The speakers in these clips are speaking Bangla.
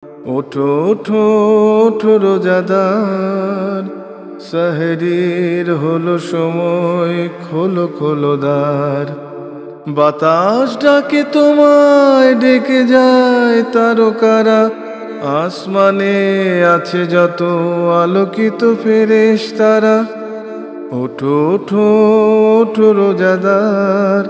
ওঠো ওঠো ওঠো রোজাদার, সেহরির হলো সময়, খোলো খোলো দ্বার। বাতাস ডাকে তোমায়, ডেকে যায় তারকারা, আসমানে আছে যত আলোকিত ফেরেশতারা। ওঠো ওঠো ওঠো রোজাদার,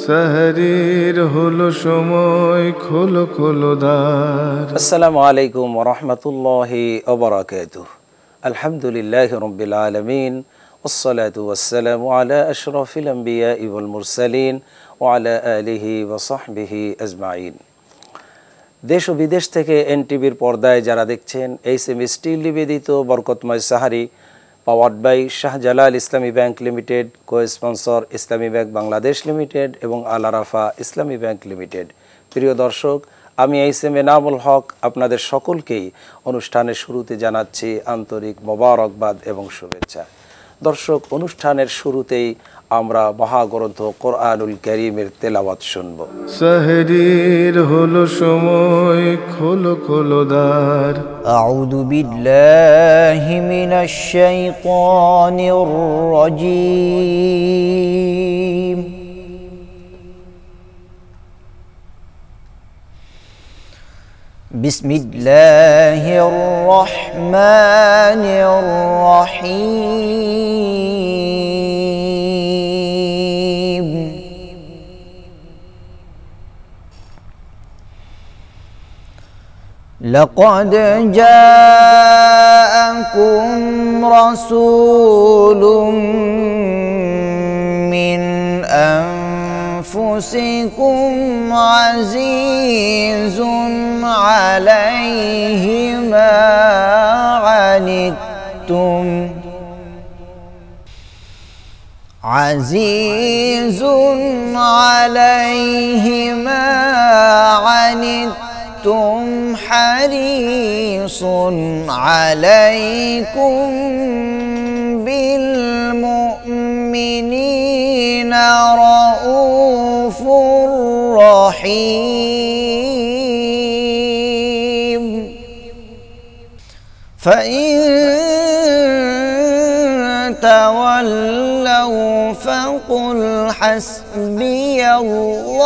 সেহরির হলো সময়, খোলো খোলো দ্বার। আসসালামু আলাইকুম ওয়া রাহমাতুল্লাহি ওয়া বারাকাতুহু। আলহামদুলিল্লাহি রাব্বিল আলামিন, ওয়াসসালাতু ওয়াসসালামু আলা আশরাফিল আমবিয়াই ওয়াল মুরসালিন ওয়া আলা আলিহি ওয়া সাহবিহি আজমাইন। দেশ ও বিদেশ থেকে এনটিভির পর্দায় যারা দেখছেন, এইচএম স্টিল নিবেদিত বরকতময় sehri, powered by Shahjalal Islami bank limited, co sponsor Islami bank Bangladesh limited এবং আল আরাফা ইসলামী ব্যাংক লিমিটেড। প্রিয় দর্শক, আমি এইচএম এনামুল হক আপনাদের সকলকেই অনুষ্ঠানের শুরুতে জানাচ্ছি আন্তরিক মোবারকবাদ এবং শুভেচ্ছা। দর্শক, অনুষ্ঠানের শুরুতেই আমরা মহাগ্রন্থ কোরআনুল কারীমের তেলাওয়াত শুনব। সেহরির হলো সময়, খোলো খোলো দ্বার। আউযু বিল্লাহি মিনাশ শাইতানির রাজীম। বিসমিল্লাহির রহমানির রহিম। لقد جاءكم رسول من أنفسكم عزيز عليه ما عنتم عزيز عليه ما عنتم حريص عليكم بالمؤمنين رؤوف رحيم فإن تولوا فقل حسبي الله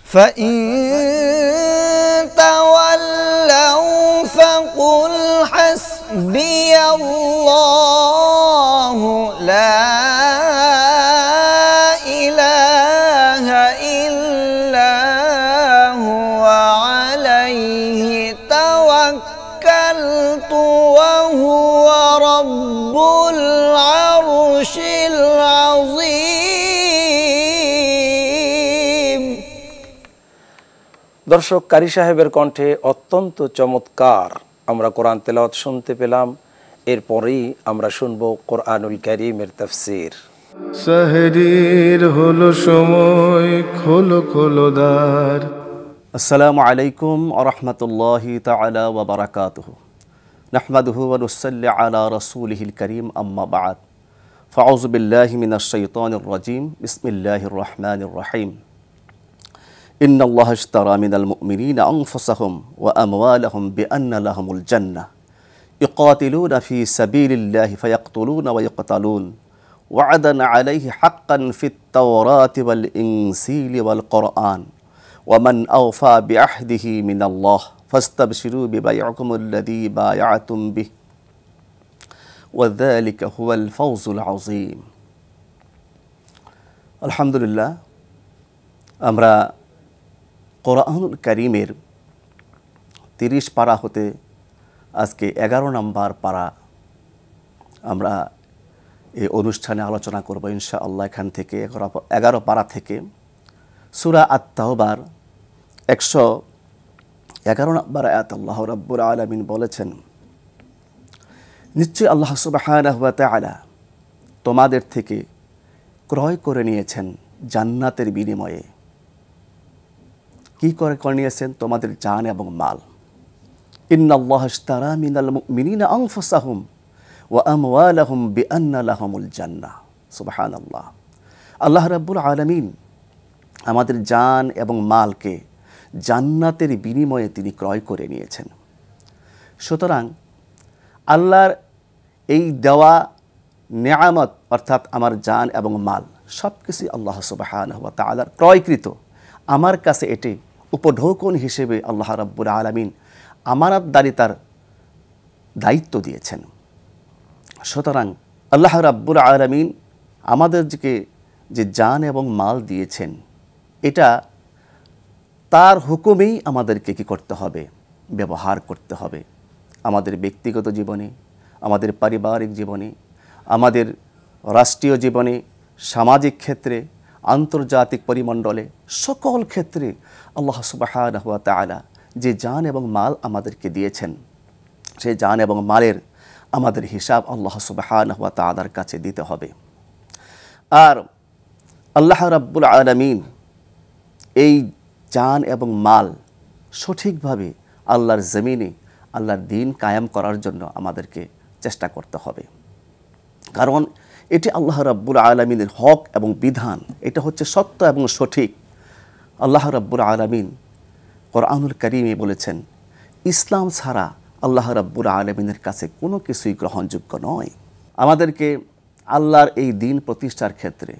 فإن تولوا فقل حسبي الله لا إله إلا هو عليه توكلت وهو رب العرش العظيم। দর্শক, কারি সাহেবের কণ্ঠে অত্যন্ত চমৎকার আমরা কোরআন তেলাওয়াত শুনতে পেলাম। এরপরেই আমরা শুনব কোরআনুল কারীমের তাফসীর। সেহরির হলো সময়, খোলো খোলো দ্বার। আসসালামু আলাইকুম ওয়া রাহমাতুল্লাহি তাআলা ওয়া বারাকাতুহু। নাহমাদুহু ওয়া নুসাল্লি আলা রাসূলিহিল কারীম, আম্মা বা'দ। ফাউযু বিল্লাহি মিনাশ শাইতানির রাজীম। বিসমিল্লাহির রাহমানির রাহিম। ইন্নাল্লাহা ইশতারা মিনাল মুমিনিনা আনফুসাহুম ওয়া আমওয়ালাহুম বিআন্না লাহুমুল জান্নাহ ইউকাতিলুনা ফি সাবিলিল্লাহি ফায়াকতুলুনা ওয়া ইউকতালুন ওয়া'দান আলাইহি হাক্কান ফিত তাওরাতি ওয়াল ইনসিলি ওয়াল কুরআন ওয়া মান আওফা বিআহদিহি মিনাল্লাহ ফাস্তাবশিরু বিবাই'কুমুল্লাযী বায়া'তুম বিহি ওয়া যালিকা হুয়াল ফাওজুল আযীম। আলহামদুলিল্লাহ, আমরা কোরআনুল কারীমের 30 পারা হতে আজকে 11 নম্বর পারা আমরা এই অনুষ্ঠানে আলোচনা করব ইনশাআল্লাহ। এখান থেকে 11 পারা থেকে সূরা আত-তাওবার 111 নম্বর আয়াত আল্লাহ রাব্বুল আলামিন বলেছেন, নিশ্চয়ই আল্লাহ সুবহানাহু ওয়া তাআলা তোমাদের থেকে ক্রয় করে নিয়েছেন জান্নাতের বিনিময়ে। কি করে নিয়েছেন? তোমাদের জান এবং মাল। ইন্নাল্লাহা ইশতারা মিনাল মুমিনিনা আনফুসাহুম ওয়া আমওয়ালাহুম বিআন্না লাহুমুল জান্নাহ। সুবহানাল্লাহ। আল্লাহ রাব্বুল আলামিন আমাদের জান এবং মালকে জান্নাতের বিনিময়ে তিনি ক্রয় করে নিয়েছেন। সুতরাং আল্লাহর এই দেওয়া নেয়ামত অর্থাৎ আমার জান এবং মাল সব কিছুই আল্লাহ সুবহানাহু ওয়া তাআলার ক্রয়কৃত। আমার কাছে এটি উপঢৌকন হিসেবে আল্লাহ রাব্বুল আলামিন আমানতদারিতার দায়িত্ব দিয়েছেন। সুতরাং আল্লাহ রাব্বুল আলামিন আমাদেরকে যে জান এবং মাল দিয়েছেন, এটা তার হুকুমেই আমাদেরকে কী করতে হবে? ব্যবহার করতে হবে। আমাদের ব্যক্তিগত জীবনে, আমাদের পারিবারিক জীবনে, আমাদের রাষ্ট্রীয় জীবনে, সামাজিক ক্ষেত্রে, আন্তর্জাতিক পরিমণ্ডলে, সকল ক্ষেত্রে আল্লাহ সুবহানাহু ওয়া তাআলা যে জান এবং মাল আমাদেরকে দিয়েছেন, সেই জান এবং মালের আমাদের হিসাব আল্লাহ সুবহানাহু ওয়া তাআলার কাছে দিতে হবে। আর আল্লাহ রাব্বুল আলামিন এই জান এবং মাল সঠিকভাবে আল্লাহর জমিনে আল্লাহর দ্বীন কায়েম করার জন্য আমাদেরকে চেষ্টা করতে হবে। কারণ এটি আল্লাহ রাব্বুল আলামিনের হক এবং বিধান, এটা হচ্ছে সত্য এবং সঠিক। আল্লাহ রাব্বুল আলামিন কোরআনুল কারীমে বলেছেন, ইসলাম ছাড়া আল্লাহ রাব্বুল আলামিনের কাছে কোনো কিছুই গ্রহণযোগ্য নয়। আমাদেরকে আল্লাহর এই দ্বীন প্রতিষ্ঠার ক্ষেত্রে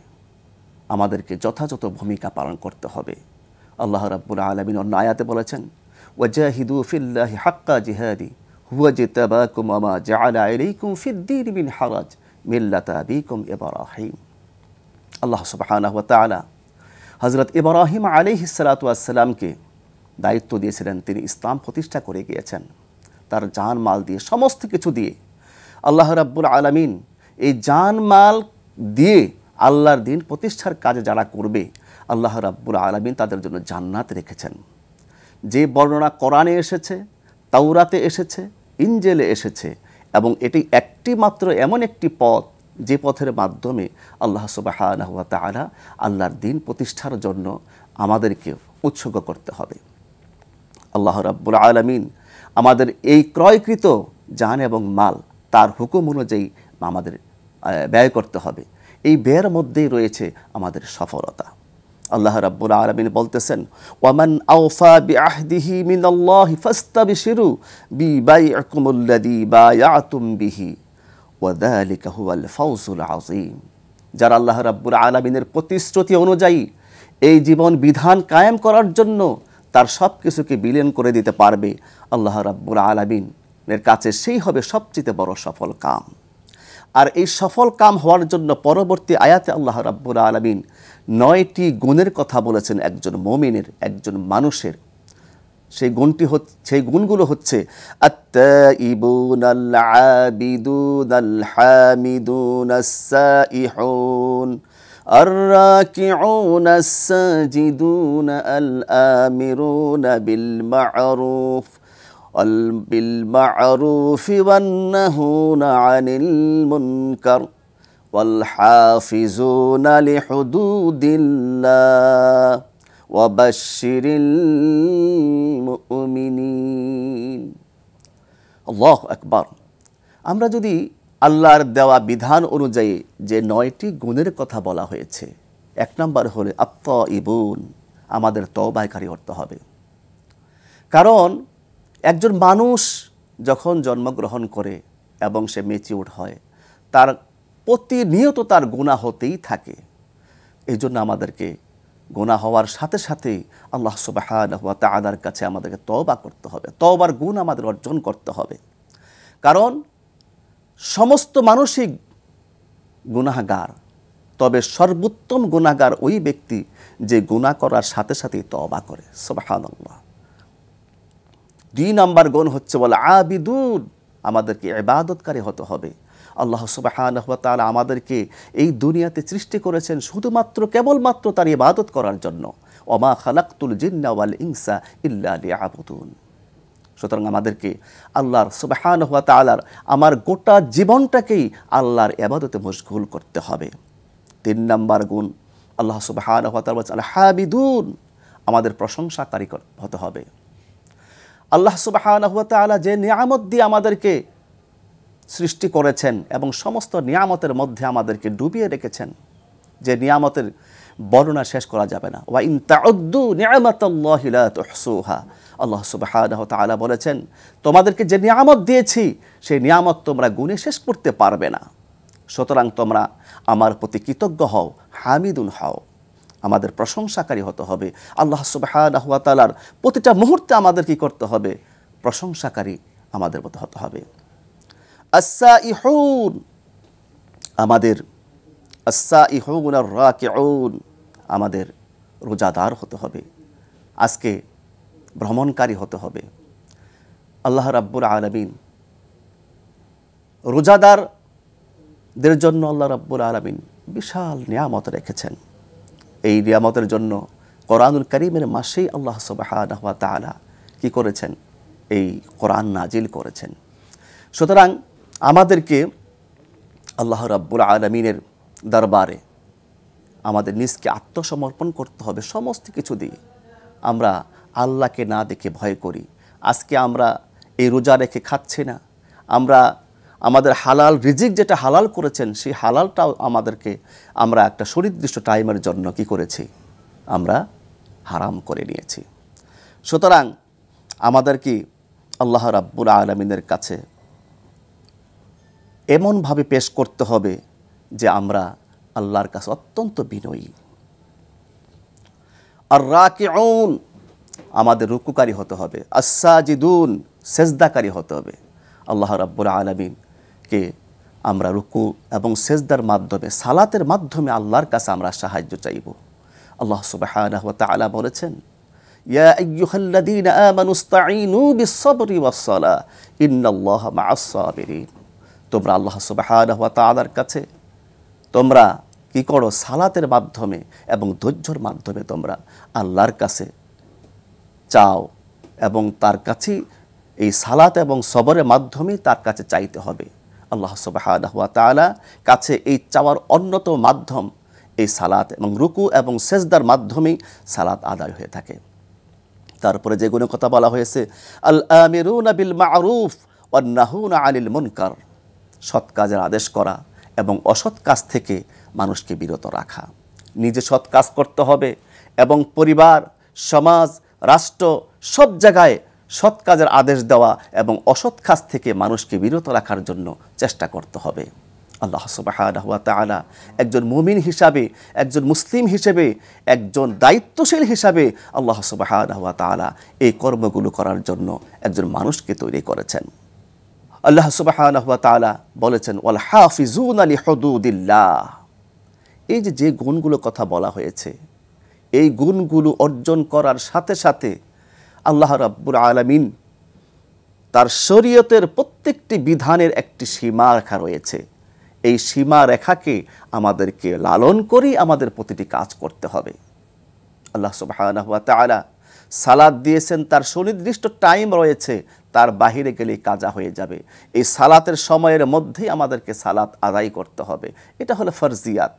আমাদেরকে যথাযথ ভূমিকা পালন করতে হবে। আল্লাহ রাব্বুল আলামিন অন্য আয়াতে বলেছেন, ওয়াজাহিদু ফিল্লাহি হাক্কা জিহাদি হুয়া জিতাবাকুম ওয়া মা জাআলা আলাইকুম ফিদ-দীনি মিন হারাজ মিল্লাতা আবিকুম ইব্রাহিম। আল্লাহ সুবহানাহু ওয়া তাআলা হযরত ইব্রাহিম আলাইহিস সালাতু ওয়াস সালামকে দায়িত্ব দিয়েছিলেন, তিনি ইসলাম প্রতিষ্ঠা করে গিয়েছেন তার জান মাল দিয়ে, সমস্ত কিছু দিয়ে। আল্লাহ রাব্বুল আলামিন এই জান মাল দিয়ে আল্লাহর দ্বীন প্রতিষ্ঠার কাজে যারা করবে, আল্লাহ রাব্বুল আলামিন তাদের জন্য জান্নাত রেখেছেন। যে বর্ণনা কোরআনে এসেছে, তাওরাতে এসেছে, ইনজিলে এসেছে, এবং এটি একটি মাত্র এমন একটি পথ যে পথের মাধ্যমে আল্লাহ সুবহানাহু ওয়া তাআলা আল্লাহর দ্বীন প্রতিষ্ঠার জন্য আমাদেরকে উৎসর্গ করতে হবে। আল্লাহ রাব্বুল আলামিন আমাদের এই ক্রয়কৃত জান এবং মাল তার হুকুম অনুযায়ী আমাদের ব্যয় করতে হবে। এই ব্যয়ের মধ্যেই রয়েছে আমাদের সফলতা। আল্লাহ রাব্বুল আলামিন বলতেছেন, ওয়ামান আওফা বিআহদিহি মিনাল্লাহি ফাস্তাবশিরু বিবাইকুমুল্লাযী বায়াতুম বিহি ওয়া যালিকা হুয়াল ফাওজুল আযীম। যারা আল্লাহ রাব্বুল আলামিনের প্রতিশ্রুতি অনুযায়ী এই জীবন বিধান কায়েম করার জন্য তার সব কিছুকে বিলীন করে দিতে পারবে, আল্লাহ রাব্বুল আলামিনের কাছে সেই হবে সবচেয়ে বড় সফল কাম। আর এই সফল কাম হওয়ার জন্য পরবর্তী আয়াতে আল্লাহ রাব্বুল আলামিন 9টি গুণের কথা বলেছেন একজন মুমিনের, একজন মানুষের। সেই গুণগুলো হচ্ছে আত-তাইবুনাল আবিদুনাল হামিদুনাস সাইহুন الراكعون الساجدون الآمرون بالمعروف والنهون عن المنكر والحافظون لحدود الله وبشر المؤمنين। আল্লাহু আকবার। আমরা যদি আল্লাহর দেওয়া বিধান অনুযায়ী যে 9টি গুণের কথা বলা হয়েছে, 1 নম্বর হলো আত-তাইবুন, আমাদের তওবাকারী হতে হবে। কারণ একজন মানুষ যখন জন্মগ্রহণ করে এবং সে ম্যাচিউর হয়, তার প্রতিনিয়ত তার গুনাহ হতেই থাকে। এই জন্য আমাদেরকে গুনাহ হওয়ার সাথে সাথেই আল্লাহ সুবহানাহু ওয়া তাআলার কাছে আমাদেরকে তওবা করতে হবে, তওবার গুণ আমাদের অর্জন করতে হবে। কারণ সমস্ত মানুষই গুনাহগার, তবে সর্বোত্তম গুনাহগার ওই ব্যক্তি যে গুনাহ করার সাথে সাথেই তওবা করে। সুবহানাল্লাহ। 2 নম্বর গুণ হচ্ছে বলে আবিদুন, আমাদেরকে ইবাদতকারী হতে হবে। আল্লাহ সুবহানাহু ওয়া তাআলা আমাদেরকে এই দুনিয়াতে সৃষ্টি করেছেন শুধুমাত্র কেবলমাত্র তার ইবাদত করার জন্য। ওমা খালাকতুল জিন্না ওয়াল ইনসা ইল্লা লিয়াবুদুন। সুতরাং আমাদেরকে আল্লাহর সুবহানাহু ওয়া তাআলার আমার গোটা জীবনটাকেই আল্লাহর ইবাদতে মশগুল করতে হবে। 3 নম্বর গুণ আল্লাহ সুবহানাহু ওয়া তাআলা বলেছেন হামিদুন, আমাদের প্রশংসাকারী হতে হবে। আল্লাহ সুবহানাহু ওয়া তাআলা যে নিয়ামত দিয়ে আমাদেরকে সৃষ্টি করেছেন এবং সমস্ত নিয়ামতের মধ্যে আমাদেরকে ডুবিয়ে রেখেছেন, যে নিয়ামতের বর্ণনা শেষ করা যাবে না। ওয়া ইন তাউদ্দু নি'মাতাল্লাহি লা তুহসুহা, আল্লাহ সুবহানাহু ওয়া তাআলা বলেছেন তোমাদেরকে যে নিয়ামত দিয়েছি সেই নিয়ামত তোমরা গুণে শেষ করতে পারবে না। সুতরাং তোমরা আমার প্রতি কৃতজ্ঞ হও, হামিদুন হও, আমাদের প্রশংসাকারী হতে হবে। আল্লাহ সুবহানাহু ওয়া তাআলার প্রতিটা মুহূর্তে আমাদের কি করতে হবে? প্রশংসাকারী আমাদের মতো হতে হবে। আস-সাইহুন, আমাদের আস-সাইহুন আর-রাকিউন, আমাদের রোজাদার হতে হবে, আজকে ভ্রমণকারী হতে হবে। আল্লাহ রাব্বুল আলামিন রোজাদারদের জন্য আল্লাহ রাব্বুল আলামিন বিশাল নিয়ামত রেখেছেন। এই নিয়ামতের জন্য কোরআনুল কারীমের মাসেই আল্লাহ সুবহানাহু ওয়া তাআলা কি করেছেন? এই কোরআন নাজিল করেছেন। সুতরাং আমাদেরকে আল্লাহ রাব্বুল আলামিনের দরবারে আমাদের নিজকে আত্মসমর্পণ করতে হবে সমস্ত কিছু দিয়ে। আমরা আল্লাহকে না দেখে ভয় করি। আজকে আমরা এই রোজা রেখে খাচ্ছি না, আমরা আমাদের হালাল রিজিক যেটা হালাল করেছেন সেই হালালটাও আমরা একটা সুনির্দিষ্ট টাইমের জন্য কি করেছি? আমরা হারাম করে নিয়েছি। সুতরাং আমাদের কি আল্লাহ রাব্বুল আলামিনের কাছে এমনভাবে পেশ করতে হবে যে আমরা আল্লাহর কাছে অত্যন্ত বিনয়ী। আর রাকিউন, আমাদের রুকুকারী হতে হবে। আস-সাজিদুন, সেজদাকারী হতে হবে। আল্লাহ রাব্বুল আলামিনকে আমরা রুকু এবং সেজদার মাধ্যমে, সালাতের মাধ্যমে আল্লাহর কাছে আমরা সাহায্য চাইব। আল্লাহ সুবহানাহু ওয়া তাআলা বলেছেন, ইয়া আইয়ুহাল্লাযীনা আমানু ইসতাঈনু বিস-সাবরি ওয়াস-সালাহ ইন্নাল্লাহা মা'আস-সাবিরিন। তোমরা আল্লাহ সুবহানাহু ওয়া তাআলার কাছে তোমরা কি করো? সালাতের মাধ্যমে এবং ধৈর্যের মাধ্যমে তোমরা আল্লাহর কাছে চাও এবং তার কাছে এই সালাত এবং সবরের মাধ্যমে তার কাছে চাইতে হবে। আল্লাহ সুবহানাহু ওয়া তাআলা কাছে এই চাওয়ার অন্যতম মাধ্যম এই সালাত এবং রুকু এবং সেজদার মাধ্যমেই সালাত আদায় হয়ে থাকে। তারপরে যে গুণের কথা বলা হয়েছে, আল আমিরুনা বিল মা'রুফ ওয়ান নাহুনা আনিল মুনকার, সৎ কাজের আদেশ করা এবং অসৎ কাজ থেকে মানুষকে বিরত রাখা। নিজে সৎ কাজ করতে হবে এবং পরিবার, সমাজ, রাষ্ট্র সব জায়গায় সৎ কাজের আদেশ দেওয়া এবং অসৎ কাজ থেকে মানুষকে বিরত রাখার জন্য চেষ্টা করতে হবে। আল্লাহ সুবহানাহু ওয়া তাআলা একজন মুমিন হিসাবে, একজন মুসলিম হিসেবে, একজন দায়িত্বশীল হিসাবে আল্লাহ সুবহানাহু ওয়া তাআলা এই কর্মগুলো করার জন্য একজন মানুষকে তৈরি করেছেন। আল্লাহ সুবহানাহু ওয়া তাআলা বলেছেন, ওয়াল হাফিজুনা লিহুদুদিল্লাহ। এই যে গুণগুলো কথা বলা হয়েছে, এই গুণগুলো অর্জন করার সাথে সাথে আল্লাহ রাব্বুল আলামিন তার শরীয়তের প্রত্যেকটি বিধানের একটি সীমারেখা রয়েছে। এই সীমারেখাকে আমাদেরকে লালন করেই আমাদের প্রতিটি কাজ করতে হবে। আল্লাহ সুবহানাহু ওয়া তাআলা সালাত দিয়েছেন, তার সুনির্দিষ্ট টাইম রয়েছে, তার বাহিরে গেলেই কাজা হয়ে যাবে। এই সালাতের সময়ের মধ্যেই আমাদেরকে সালাত আদায় করতে হবে। এটা হলো ফরজিয়াত।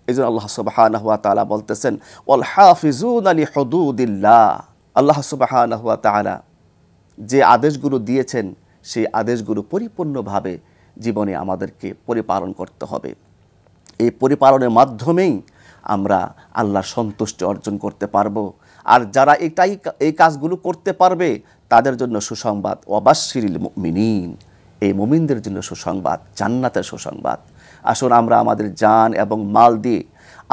এই জন্য আল্লাহ সুবহানাহু ওয়া তাআলা বলতেছেন, ওয়াল হাফিজুনা লিহুদুদিল্লাহ। আল্লাহ সুবহানাহু ওয়া তাআলা যে আদেশগুলো দিয়েছেন সেই আদেশগুলো পরিপূর্ণভাবে জীবনে আমাদেরকে পরিপালন করতে হবে। এই পরিপালনের মাধ্যমেই আমরা আল্লাহর সন্তুষ্টি অর্জন করতে পারবো। আর যারা এই কাজগুলো করতে পারবে তাদের জন্য সুসংবাদ, ওয়াবাশশিরিল মুমিনিন, এই মুমিনদের জন্য সুসংবাদ, জান্নাতের সুসংবাদ। আসুন আমরা আমাদের জান এবং মাল দিয়ে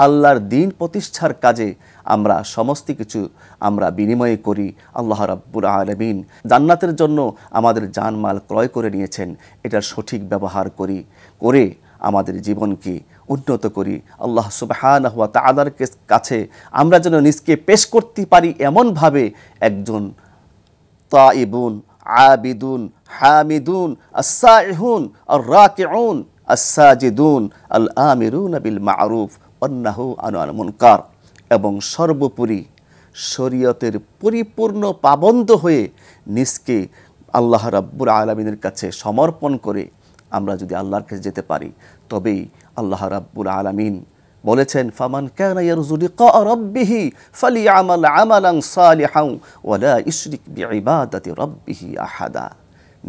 আল্লাহর দ্বীন প্রতিষ্ঠার কাজে আমরা সমস্ত কিছু আমরা বিনিময় করি। আল্লাহ রাব্বুল আলামিন জান্নাতের জন্য আমাদের জান মাল ক্রয় করে নিয়েছেন, এটার সঠিক ব্যবহার করে আমাদের জীবনকে উন্নত করি। আল্লাহ সুবহানাহু ওয়া তাআলার কাছে আমরা যেন নিজকে পেশ করতে পারি এমনভাবে একজন তাইবুন, আবিদুন, হামিদুন, আস-সাইহুন, আর-রাকিউন, আস-সাজিদুন, আল-আমিরুনা বিল মা'রুফ ওয়ান নাহুনা আনিল মুনকার, এবং সর্বোপরি শরীয়তের পরিপূর্ণ পাবন্দ হয়ে নিজকে আল্লাহ রাব্বুল আলামিনের কাছে সমর্পণ করে আমরা যদি আল্লাহর কাছে যেতে পারি তবেই আল্লাহ রাব্বুল আলামিন বলেছেন, ফামান কানা ইয়ারজু লিকা রাব্বিহি ফালিয়ামাল আমালান সালিহান ওয়া লা ইশরিক বিইবাদাতি রাব্বিহি আহাদা।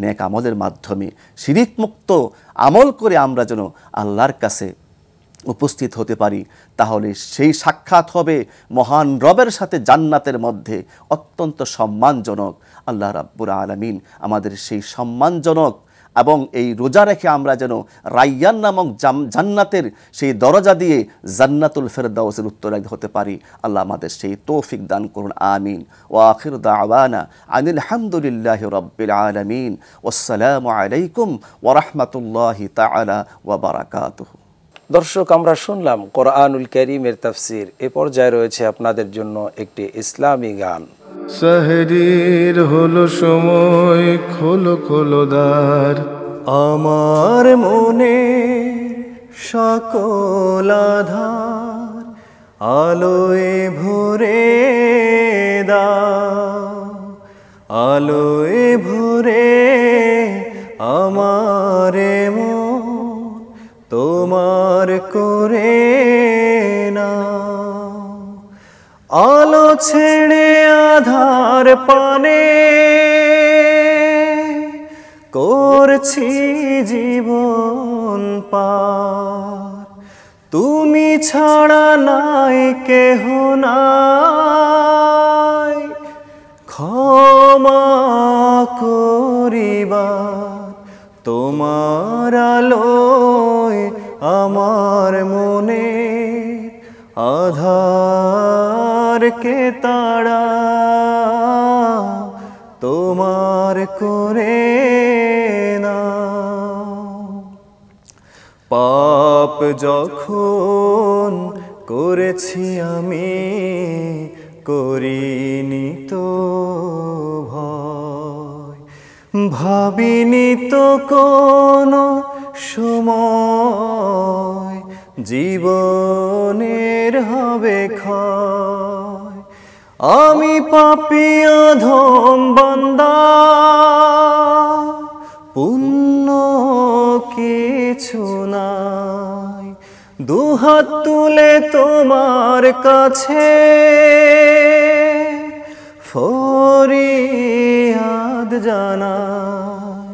নেক আমলের মাধ্যমে শিরিক মুক্ত আমল করে আমরা যেন আল্লাহর কাছে উপস্থিত হতে পারি, তাহলে সেই সাক্ষাৎ হবে মহান রবের সাথে জান্নাতের মধ্যে অত্যন্ত সম্মানজনক। আল্লাহ রাব্বুল আলামিন আমাদের সেই সম্মানজনক এবং এই রোজা রেখে আমরা যেন রায়্যান নামক জান্নাতের সেই দরজা দিয়ে জান্নাতুল ফেরদাউসের উত্তরাধী হতে পারি। আল্লাহ আমাদের সেই তৌফিক দান করুন, আমিন। ওয়া আখিরু দাওয়ানা আনিল হামদুলিল্লাহি রাব্বিল আলামিন। ওয়াসসালামু আলাইকুম ওয়া রাহমাতুল্লাহি তাআলা ওয়া বারাকাতুহু। দর্শক, আমরা শুনলাম কোরআনুল কারীমের তাফসীর। এ পর্যায়ে রয়েছে আপনাদের জন্য একটি ইসলামী গান। সেহরির হলো সময়, খোলো খোলো দ্বার। আমার মনে সকল আধার আলোয় ভরে দাও, আলোয় ভরে আমার মন তোমার করে নাও। আলো ছেড়ে আধার পানে করছি জীবন পার, তুমি ছাড়া নাই কেহ নাই ক্ষমা করিবার। তোমার আলোয় আমার মনে আধারকে তাড়া তোমার করে নাও। পাপ যখন করেছি আমি, করিনি তো ভয়, ভাবিনি তো কোনো সময় জীবনের হবে ক্ষয়। আমি পাপী অধম বান্দা, পুণ্য কিছু নাই, দুহাত তুলে তোমার কাছে ফরিয়াদ জানাই।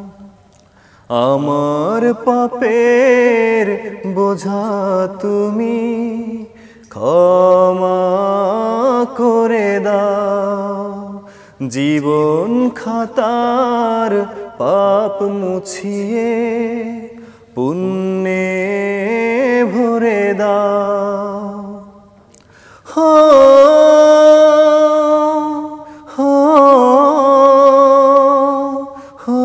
আমার পাপের বোঝা তুমি ক্ষমা করে দাও, জীবন খাতার পাপ মুছিয়ে পুণ্যে ভরে দাও। হো হো হো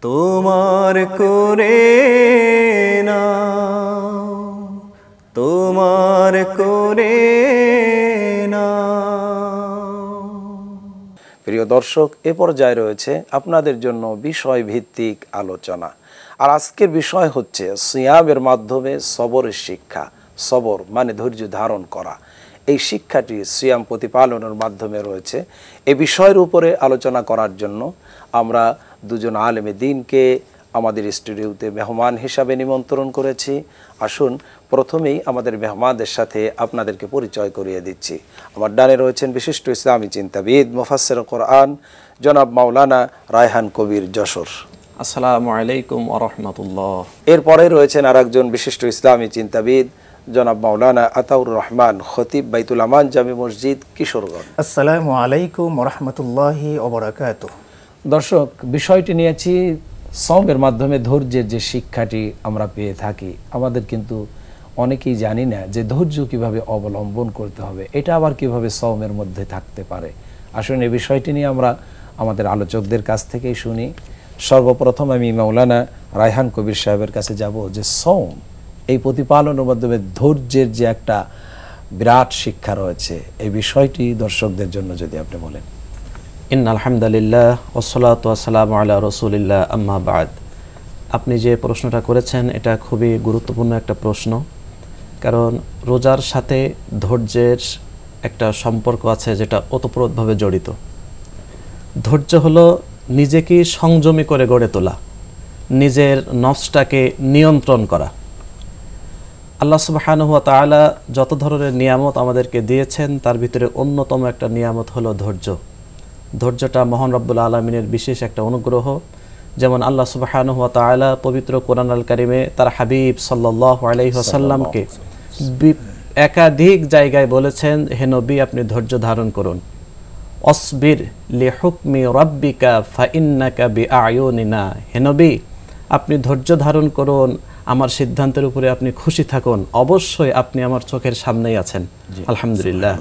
তোমার করে নাও, তোমার করে নাও। প্রিয় দর্শক, এ পর্যায়ে রয়েছে আপনাদের জন্য বিষয় ভিত্তিক আলোচনা। আর আজকের বিষয় হচ্ছে সিয়ামের মাধ্যমে সবরের শিক্ষা। সবর মানে ধৈর্য ধারণ করা। এই শিক্ষাটি সিয়াম প্রতিপালনের মাধ্যমে রয়েছে। এই বিষয়ের উপরে আলোচনা করার জন্য আমরা দুজন আলেমে দ্বীনকে আমাদের স্টুডিওতে মেহমান হিসাবে নিমন্ত্রণ করেছি। আসুন প্রথমেই আমাদের মেহমানদের সাথে আপনাদেরকে পরিচয় করিয়ে দিচ্ছি। আমার ডানে রয়েছেন বিশিষ্ট ইসলামী চিন্তাবিদ মুফাসসির কোরআন জনাব মাওলানা রায়হান কবির যশোর। আসসালামু আলাইকুম ওয়া রাহমাতুল্লাহ। এরপরে রয়েছেন আরেকজন বিশিষ্ট ইসলামী চিন্তাবিদ জনাব মাওলানা আতাউর রহমান, খতিব বাইতুল আমান জামি মসজিদ, কিশোরগঞ্জ। আসসালামু আলাইকুম ওয়া রাহমাতুল্লাহি ওয়া বারাকাতুহু। দর্শক, বিষয়টি নিয়েছি সওমের মাধ্যমে ধৈর্যের যে শিক্ষাটি আমরা পেয়ে থাকি। আমাদের কিন্তু অনেকেই জানি না যে ধৈর্য কিভাবে অবলম্বন করতে হবে, এটা আবার কিভাবে সওমের মধ্যে থাকতে পারে। আসুন এই বিষয়টি নিয়ে আমরা আমাদের আলোচকদের কাছ থেকেই শুনি। সর্বপ্রথম আমি মাওলানা রায়হান কবির সাহেবের কাছে যাব যে সওম এই প্রতিপালনের মাধ্যমে ধৈর্যের যে একটা বিরাট শিক্ষা রয়েছে, এই বিষয়টি দর্শকদের জন্য যদি আপনি বলেন। ইন্নাল হামদুলিল্লাহ ওয়াসসালাতু ওয়াসসালামু আলা রাসূলিল্লাহ, আম্মা বাদ। আপনি যে প্রশ্নটা করেছেন এটা খুবই গুরুত্বপূর্ণ একটা প্রশ্ন, কারণ রোজার সাথে ধৈর্যের একটা সম্পর্ক আছে যেটা ওতপ্রোতভাবে জড়িত। ধৈর্য হলো নিজেকে সংযমী করে গড়ে তোলা, নিজের নফসটাকে নিয়ন্ত্রণ করা। আল্লাহ সুবহানাহু ওয়া তাআলা যত ধরনের নিয়ামত আমাদেরকে দিয়েছেন তার ভিতরে অন্যতম একটা নিয়ামত হলো ধৈর্য। ধৈর্যটা মহান রব্বুল আলামিনের বিশেষ একটা অনুগ্রহ, যেমন আল্লাহ সুবহানাহু ওয়া তাআলা পবিত্র কোরআন আল কারিমে তার হাবিব সাল্লাল্লাহু আলাইহি ওয়াসাল্লামকে একাধিক জায়গায় বলেছেন, হে নবী আপনি ধৈর্য ধারণ করুন, অসবির লিহুকমি রাব্বিকা ফাইন্নাকা বিআয়ুনিনা, হে নবী আপনি ধৈর্য ধারণ করুন, আমার সিদ্ধান্তের উপরে আপনি খুশি থাকুন, অবশ্যই আপনি আমার চোখের সামনেই আছেন। আলহামদুলিল্লাহ।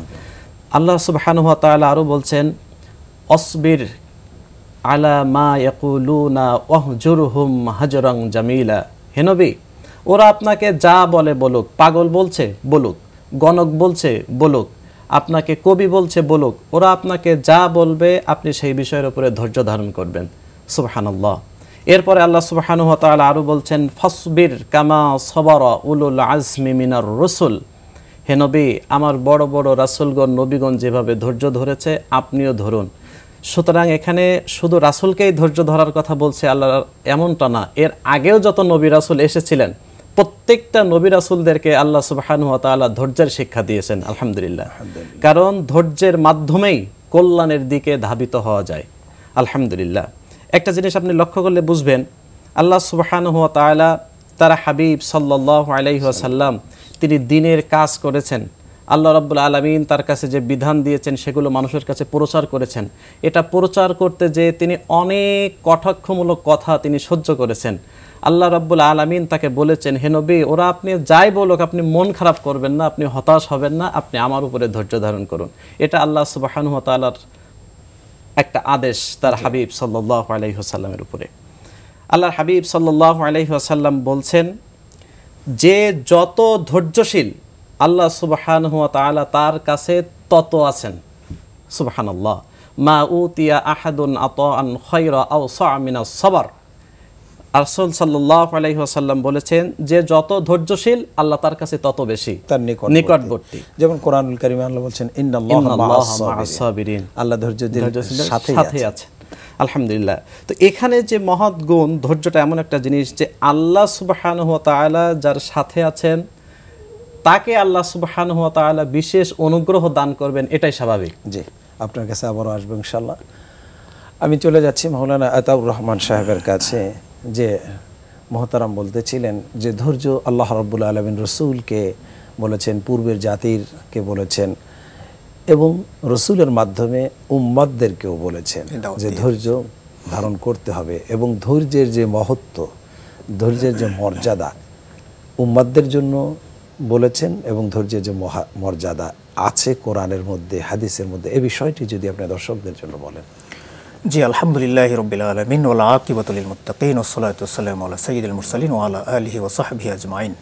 আল্লাহ সুবহানাহু ওয়া তাআলা আরও বলছেন, অসবির আলা মা ইয়াকুলুনা ওয়াহজুরহুম হাজরান জামিলা, হে নবী ওরা আপনাকে যা বলে বলুক, পাগল বলছে বলুক, গণক বলছে বলুক, আপনাকে কবি বলছে বলুক, ওরা আপনাকে যা বলবে আপনি সেই বিষয়ের উপরে ধৈর্য ধারণ করবেন। সুবহানাল্লাহ। এরপরে আল্লাহ সুবহানাহু ওয়া তাআলা আরও বলছেন, ফাসবির কামা সাবারা উলুল আজমি মিনার রসুল, হে নবী আমার বড় বড় রাসূলগণ নবীগণ যেভাবে ধৈর্য ধরেছে আপনিও ধরুন। সুতরাং এখানে শুধু রাসূলকেই ধৈর্য ধরার কথা বলছে আল্লাহ, এমনটা না, এর আগেও যত নবী রাসূল এসেছিলেন প্রত্যেকটা নবী রাসূলদেরকে আল্লাহ সুবহানাহু ওয়া তাআলা ধৈর্যের শিক্ষা দিয়েছেন। আলহামদুলিল্লাহ। কারণ ধৈর্যের মাধ্যমেই কল্যাণের দিকে ধাবিত হওয়া যায়। আলহামদুলিল্লাহ। একটা জিনিস আপনি লক্ষ্য করলে বুঝবেন, আল্লাহ সুবহানাহু ওয়া তাআলা তার হাবিব সাল্লাল্লাহু আলাইহি ওয়াসাল্লাম তিনি দ্বীনের কাজ করেছেন। আল্লাহ রাব্বুল আলামিন তার কাছে যে বিধান দিয়েছেন সেগুলো মানুষের কাছে প্রচার করেছেন। এটা প্রচার করতে যে তিনি অনেক কটাক্ষমূলক কথা তিনি সহ্য করেছেন। আল্লাহ রাব্বুল আলামিন তাকে বলেছেন, হে নবী ওরা আপনি যাই বলুক আপনি মন খারাপ করবেন না, আপনি হতাশ হবেন না, আপনি আমার উপরে ধৈর্য ধারণ করুন। এটা আল্লাহ সুবহানাহু ওয়া তাআলার একটা আদেশ তার হাবিব সাল্লাল্লাহু আলাইহি ওয়াসাল্লামের উপরে। আল্লাহর হাবিব সাল্লাল্লাহু আলাইহি ওয়াসাল্লাম বলছেন, যে যত ধৈর্যশীল আল্লাহ সুবহানাহু ওয়া তাআলা তার কাছে তত আছেন। সুবহানাল্লাহ। মা উতিয়া আহাদুন আতাআন খায়রা আও সা'a মিনাস সাবর। রাসূল সাল্লাল্লাহু আলাইহি ওয়াসাল্লাম বলেছেন, যে যত ধৈর্যশীল আল্লাহ তার কাছে তত বেশি তার নিকটবর্তী। যেমন কোরআনুল কারীমে আল্লাহ বলছেন, ইন্নাল্লাহা মা'আস সাবিরিন, আল্লাহ ধৈর্যশীলদের সাথেই আছেন। আলহামদুলিল্লাহ। তো এখানে যে মহৎ গুণ ধৈর্যটা এমন একটা জিনিস যে আল্লাহ সুবহানাহু ওয়া তাআলা যার সাথে আছেন তাকে আল্লাহ সুবহানাহু ওয়া তাআলা বিশেষ অনুগ্রহ দান করবেন, এটাই স্বাভাবিক। জি, আপনার কাছে আবারও আসবো ইনশাআল্লাহ। আমি চলে যাচ্ছি মাওলানা আতাউর রহমান সাহেবের কাছে, যে মহতারাম বলতেছিলেন যে ধৈর্য আল্লাহ রাব্বুল আলামিন রসুলকে বলেছেন, পূর্বের জাতিরকে বলেছেন এবং রসুলের মাধ্যমে উম্মতদেরকেও বলেছেন যে ধৈর্য ধারণ করতে হবে। এবং ধৈর্যের যে মহত্ব, ধৈর্যের যে মর্যাদা উম্মতদের জন্য বলেছেন এবং ধৈর্যের যে মর্যাদা আছে কোরআনের মধ্যে হাদিসের মধ্যে, এই বিষয়টি যদি আপনি দর্শকদের জন্য বলেন। জি, আলহামদুলিল্লাহি রাব্বিল আলামিন ওয়াল আকিবাতু লিল মুত্তাকিন ওয়াসসালাতু ওয়াসসালামু আলা সাইয়্যিদিল মুরসালিন ওয়া আলা আলিহি ওয়া সাহবিহি আজমাইন।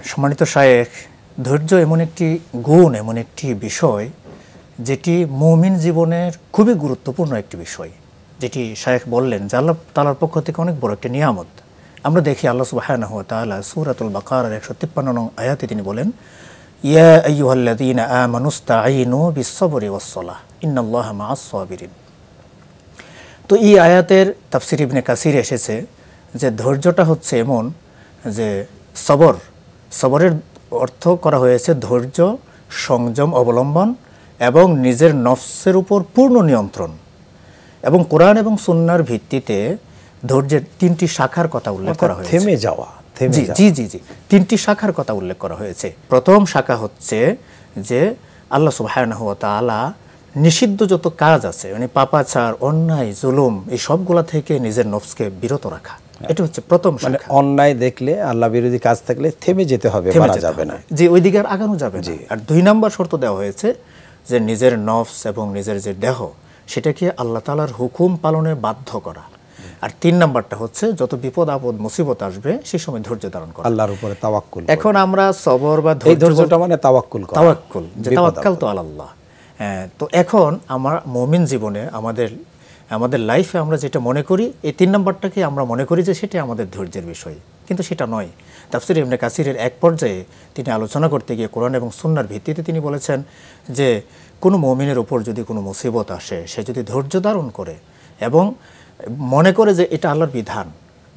সম্মানিত শায়েখ, ধৈর্য এমন একটি গুণ, এমন একটি বিষয় যেটি মুমিন জীবনের খুবই গুরুত্বপূর্ণ একটি বিষয়, যেটি শায়েখ বললেন যে আল্লাহ তাআলার পক্ষ থেকে অনেক বড় একটি নিয়ামত। আমরা দেখি আল্লাহ সুবহানাহু ওয়া তাআলা সূরাতুল বাকারার 153 নং আয়াতে তিনি বলেন, ইয়া আইয়ুহাল্লাযীনা আমানুস্তাঈনু বিস-সাবরি ওয়াস-সালাহ ইন্নাল্লাহা মা'আস সাবিরিন। তো এই আয়াতের তাফসীর ইবনে কাসির এসেছে যে ধৈর্যটা হচ্ছে এমন যে সবরের অর্থ করা হয়েছে ধৈর্য, সংযম অবলম্বন এবং নিজের নফসের উপর পূর্ণ নিয়ন্ত্রণ। এবং কোরআন এবং সুন্নাহর ভিত্তিতে ধৈর্যের তিনটি শাখার কথা উল্লেখ করা হয়েছে। থেমে যাওয়া। জি, তিনটি শাখার কথা উল্লেখ করা হয়েছে। প্রথম শাখা হচ্ছে যে আল্লাহ সুবহানাহু ওয়া তাআলা নিষিদ্ধ যত কাজ আছে, মানে পাপাচার, অন্যায়, জুলুম, এই সবগুলা থেকে নিজের নফসকে বিরত রাখা, এটা হচ্ছে প্রথম শাখা। অন্যায় দেখলে, আল্লাহ বিরোধী কাজ থাকলে থেমে যেতে হবে, মারা যাবে না। জি, ওই দিকে আর আগানো যাবে না। আর 2 নম্বর শর্ত দেওয়া হয়েছে যে নিজের নফস এবং নিজের যে দেহ সেটাকে আল্লাহ তাআলার হুকুম পালনে বাধ্য করা। আর 3 নাম্বারটা হচ্ছে যত বিপদ আপদ মুসিবত আসবে সেই সময় ধৈর্য ধারণ করা, আল্লাহর উপরে তাওয়াক্কুল। এখন আমরা সবর বা ধৈর্যটা মানে তাওয়াক্কুল করা, তাওয়াক্কুল, যে তাওয়াক্কাল তো আলাল্লাহ। তো এখন আমার মুমিন জীবনে আমাদের লাইফে আমরা যেটা মনে করি, এই 3 নাম্বারটাকে আমরা মনে করি যে সেটা আমাদের ধৈর্যের বিষয়, কিন্তু সেটা নয়। তাফসীর ইবনে কাসিরের এক পর্যায়ে তিনি আলোচনা করতে গিয়ে কোরআন এবং সুন্নাহর ভিত্তিতে তিনি বলেছেন যে কোনো মুমিনের উপর যদি কোনো মুসিবত আসে, সে যদি ধৈর্য ধারণ করে এবং মনে করে যে এটা আল্লাহর বিধান,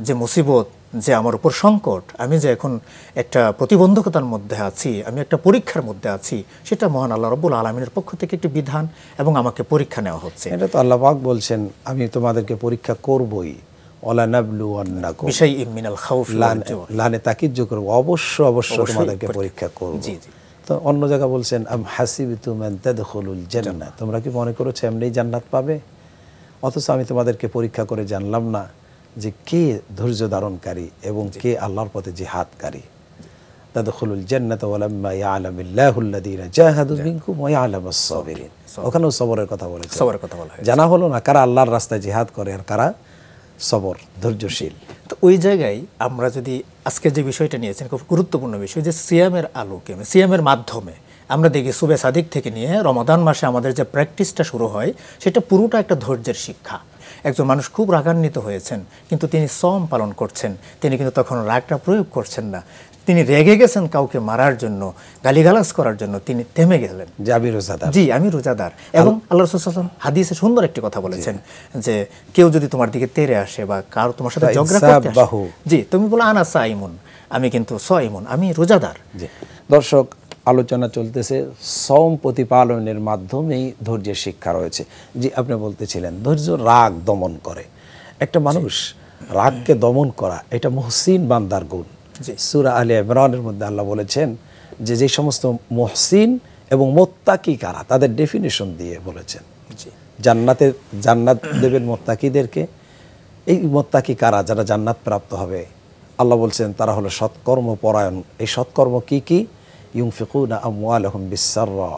যে মুসিবত যে আমার উপর সংকট, আমি যে এখন একটা প্রতিবন্ধকতার মধ্যে আছি, আমি একটা পরীক্ষার মধ্যে আছি, সেটা মহান আল্লাহ রাব্বুল আলামিনের পক্ষ থেকে একটি বিধান এবং আমাকে পরীক্ষা নেওয়া হচ্ছে। এটা তো আল্লাহ পাক বলছেন আমি তোমাদেরকে পরীক্ষা করবই, ওয়ালা নাবলুওয়ান্নাকুম বিশাইইম মিনাল খাউফি ওয়াল জু', লানে তাকিদ করব, অবশ্যই তোমাদেরকে পরীক্ষা করব। জি জি। তো অন্য জায়গা বলছেন আম হাসিবতুম আন তাদখুলুল জান্নাহ, তোমরা কি মনে করেছো এমনি জান্নাত পাবে? অথচ আমি তোমাদেরকে পরীক্ষা করে জানলাম না যে কে ধৈর্য ধারণকারী এবং কে আল্লাহর পথে জিহাদকারী। তাদখুলুল জান্নাত ওয়ালাম্মা ইয়ালামিল্লাহুল্লাযীনা জাহাদু মিনকুম ওয়া ইয়ালামাস সাবিরিন, ওখানেও সবরের কথা বলেছে, সবরের কথা বলা হয়। জানা হলো না কারা আল্লাহর রাস্তায় জিহাদ করে আর কারা সবর ধৈর্যশীল। তো ওই জায়গায় আমরা যদি আজকে যে বিষয়টা নিয়েছেন, খুব গুরুত্বপূর্ণ বিষয়, যে সিয়ামের আলোকে, সিয়ামের মাধ্যমে আমরা দেখি সুবে সাদিক থেকে নিয়ে রমাদান মাসে আমাদের যে প্র্যাকটিসটা শুরু হয়, সেটা পুরোটা একটা ধৈর্যের শিক্ষা। একজন মানুষ খুব রাগান্বিত হয়েছেন, কিন্তু তিনি সম পালন করছেন, তিনি কিন্তু তখন রাগটা প্রয়োগ করছেন না, তিনি রেগে গেছেন কাউকে মারার জন্য, গালিগালাজ করার জন্য, তিনি থেমে গেলেন যে আমি রোজাদার, জি আমি রোজাদার। এবং আল্লাহ রাসূল সাল্লাল্লাহু আলাইহি ওয়াসাল্লাম হাদিসে সুন্দর একটি কথা বলেছেন যে কেউ যদি তোমার দিকে তেড়ে আসে বা কারো তোমার সাথে ঝগড়া করতে আসে, জি তুমি বলো আনা সাইমুন, আমি কিন্তু সাইমুন, আমি রোজাদার। জি দর্শক, আলোচনা চলতেছে সওম প্রতিপালনের মাধ্যমেই ধৈর্যের শিক্ষা রয়েছে। জি আপনি বলতেছিলেন ধৈর্য রাগ দমন করে। একটা মানুষ রাগকে দমন করা, এটা মুহসিন বান্দার গুণ। সূরা আলে ইমরানের মধ্যে আল্লাহ বলেছেন যে যে সমস্ত মুহসিন এবং মুত্তাকি কারা, তাদের ডেফিনিশন দিয়ে বলেছেন জান্নাত দেবেন মুত্তাকিদেরকে। এই মুত্তাকি কারা, যারা জান্নাত প্রাপ্ত হবে, আল্লাহ বলছেন তারা হলো সৎকর্ম পরায়ণ। এই সৎকর্ম কি কি? ইউনফিকুনা আমওয়ালাহুম বিসসাররা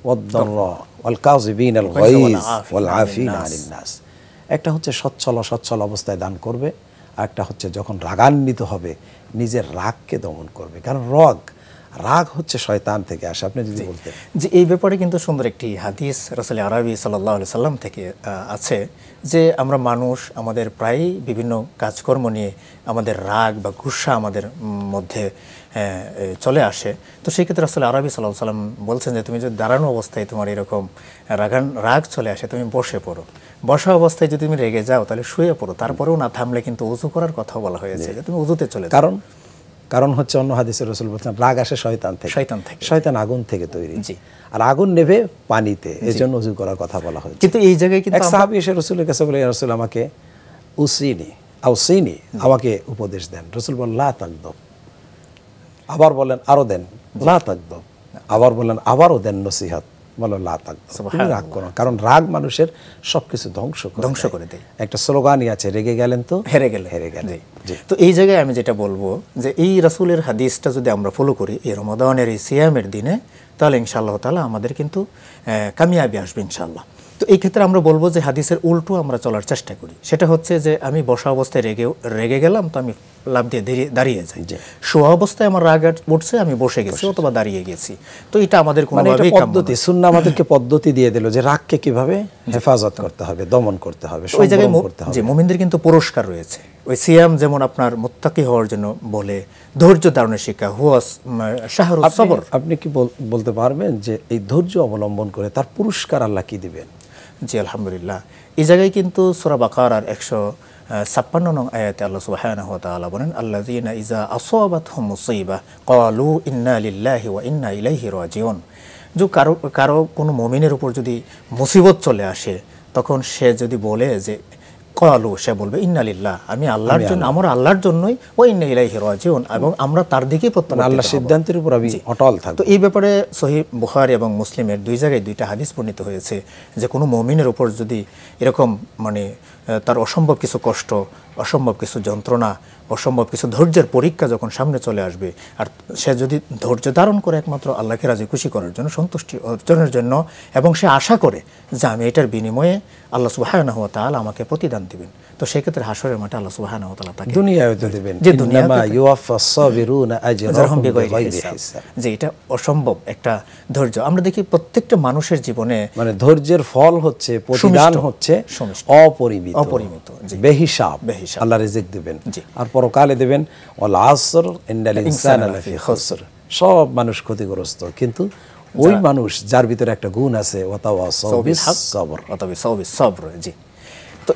ওয়াদ-দাররা ওয়াল কাযিবিনাল গায়জ ওয়াল আফিনা আনিন নাস। একটা হচ্ছে সচ্ছল অবস্থায় দান করবে, আর একটা হচ্ছে যখন রাগান্বিত হবে নিজের রাগকে দমন করবে। কারণ রাগ হচ্ছে শয়তান থেকে আসে। আপনি যদি বলতেন যে এই ব্যাপারে কিন্তু সুন্দর একটি হাদিস রাসূল আরবি সাল্লাল্লাহু আলাইহি সাল্লাম থেকে আছে যে আমরা মানুষ আমাদের প্রায়ই বিভিন্ন কাজকর্ম নিয়ে আমাদের রাগ বা গুসা আমাদের মধ্যে চলে আসে। তো সেই ক্ষেত্রে রাসূল আরবি সাল্লাল্লাহু আলাইহি সাল্লাম বলছেন যে তুমি যদি দাঁড়ানো অবস্থায় তোমার এরকম রাগ চলে আসে, তুমি বসে পড়ো। বসা অবস্থায় যদি তুমি রেগে যাও তাহলে শুয়ে পড়ো। তারপরেও না থামলে কিন্তু ওযু করার কথাও বলা হয়েছে যে তুমি ওযুতে চলে যাও। কারণ হচ্ছে অন্য হাদিসে রাসূল বলেছেন রাগ আসে শয়তান থেকে। শয়তান আগুন থেকে তৈরি, আর আগুন নেভে পানিতে, এজন্য ওযু করার কথা বলা হয়েছে। কিন্তু এই জায়গায় কিন্তু এক সাহাবী এসে রাসূলের কাছে বলে, ইয়া রাসূল আমাকে আউসিনি আমাকে উপদেশ দেন। রাসূল বললেন লা তাগদাব। আবার বলেন আরো দেন, লা তাগদাব। আবার বলেন আবারও দেন নসিহত, বলো লা তাগদাব, তুমি রাগ করো। কারণ রাগ মানুষের সবকিছু ধ্বংস করে দেয়। একটা স্লোগানই আছে, রেগে গেলেন তো হেরে গেলেন। তো এই জায়গায় আমি যেটা বলবো যে এই রাসূলের হাদিসটা যদি আমরা ফলো করি এই রমাদানের এই সিয়ামের দিনে, তাহলে ইনশাআল্লাহ তাআলা আমাদের কিন্তু কামিয়াবি আসবে ইনশাআল্লাহ। তো এই ক্ষেত্রে আমরা বলবো যে হাদিসের উল্টো আমরা চলার চেষ্টা করি। সেটা হচ্ছে যে আমি বসা অবস্থায় রেগে গেলাম, তো আমি লাভ দিয়ে দাঁড়িয়ে যাই। শোয়া অবস্থায় আমার রাগ উঠছে, আমি বসে গেছি অথবা দাঁড়িয়ে গেছি। তো এটা আমাদের কোনোভাবেই পদ্ধতি, সুন্নাহ আমাদেরকে পদ্ধতি দিয়ে দিল যে রাগকে কিভাবে হেফাজত করতে হবে, দমন করতে হবে, ওই জায়গায় যে মুমিনদের কিন্তু পুরস্কার রয়েছে। ওই সিয়াম যেমন আপনার মুত্তাকি হওয়ার জন্য বলে, ধৈর্য ধারণের শিক্ষা, হুয়া শাহরুস সবর। আপনি কি বলতে পারবেন যে এই ধৈর্য অবলম্বন করে তার পুরস্কার আল্লাহ কি দিবেন? জি আলহামদুলিল্লাহ, এই জায়গায় কিন্তু সূরা বাকারার 156 নং আয়াতে আল্লাহ সুবহানাহু ওয়া তাআলা বলেন, আল্লাযীনা ইযা আসাবাতহুম মুসিবা ক্বালু ইন্না লিল্লাহি ওয়া ইন্না ইলাইহি রাজিউন। যে কারো কোনো মুমিনের উপর যদি মুসিবত চলে আসে, তখন সে যদি বলে যে ক্বালু, সে বলবে ইন্না লিল্লাহ, আমি আল্লাহর জন্য, আমরা আল্লাহর জন্যই, ওয়া ইন্না ইলাইহি রাজিউন, এবং আমরা তার দিকেই প্রত্যাবর্তিত হব, আল্লাহর সিদ্ধান্তের উপর আমি অটল থাকব। তো এই ব্যাপারে সহিহ বুখারী এবং মুসলিমের দুই জায়গায় দুইটা হাদিস বর্ণিত হয়েছে যে কোনো মুমিনের উপর যদি এরকম তার অসম্ভব কিছু কষ্ট, অসম্ভব কিছু যন্ত্রণা, অসম্ভব কিছু ধৈর্যের পরীক্ষা যখন সামনে চলে আসবে, আর সে যদি ধৈর্য ধারণ করে একমাত্র আল্লাহকে রাজি খুশি করার জন্য, সন্তুষ্টি অর্জনের জন্য, এবং সে আশা করে যে আমি এটার বিনিময়ে আল্লাহ সুবহানাহু ওয়া তাআলা আমাকে প্রতিদান দিবেন, তো সেই ক্ষেত্রে হাসরের মাঠে আল্লাহ সুবহানাহু ওয়া তাআলা তাকে দুনিয়ায় তো দিবেন, যে ইন্নামা ইউওয়াফাস সাবিরুনা আজরাহুম বিগাইরি হিসাব। যে এটা অসম্ভব একটা ধৈর্য। আমরা দেখি প্রত্যেকটা মানুষের জীবনে ধৈর্যের ফল হচ্ছে, প্রতিদান হচ্ছে অপরিমিত, বেহিসাব। আল্লাহ রিজিক দিবেন আর পরকালে দেবেন। ওয়াল আসর ইন্নাল ইনসানা লাফি খুসর। সব মানুষ ক্ষতিগ্রস্ত, কিন্তু ওই মানুষ যার ভিতরে একটা গুণ আছে, ওয়াতাওয়াসাউ বিস সবর। ওয়াতাওয়াসাউ বিস সবর। জি, তো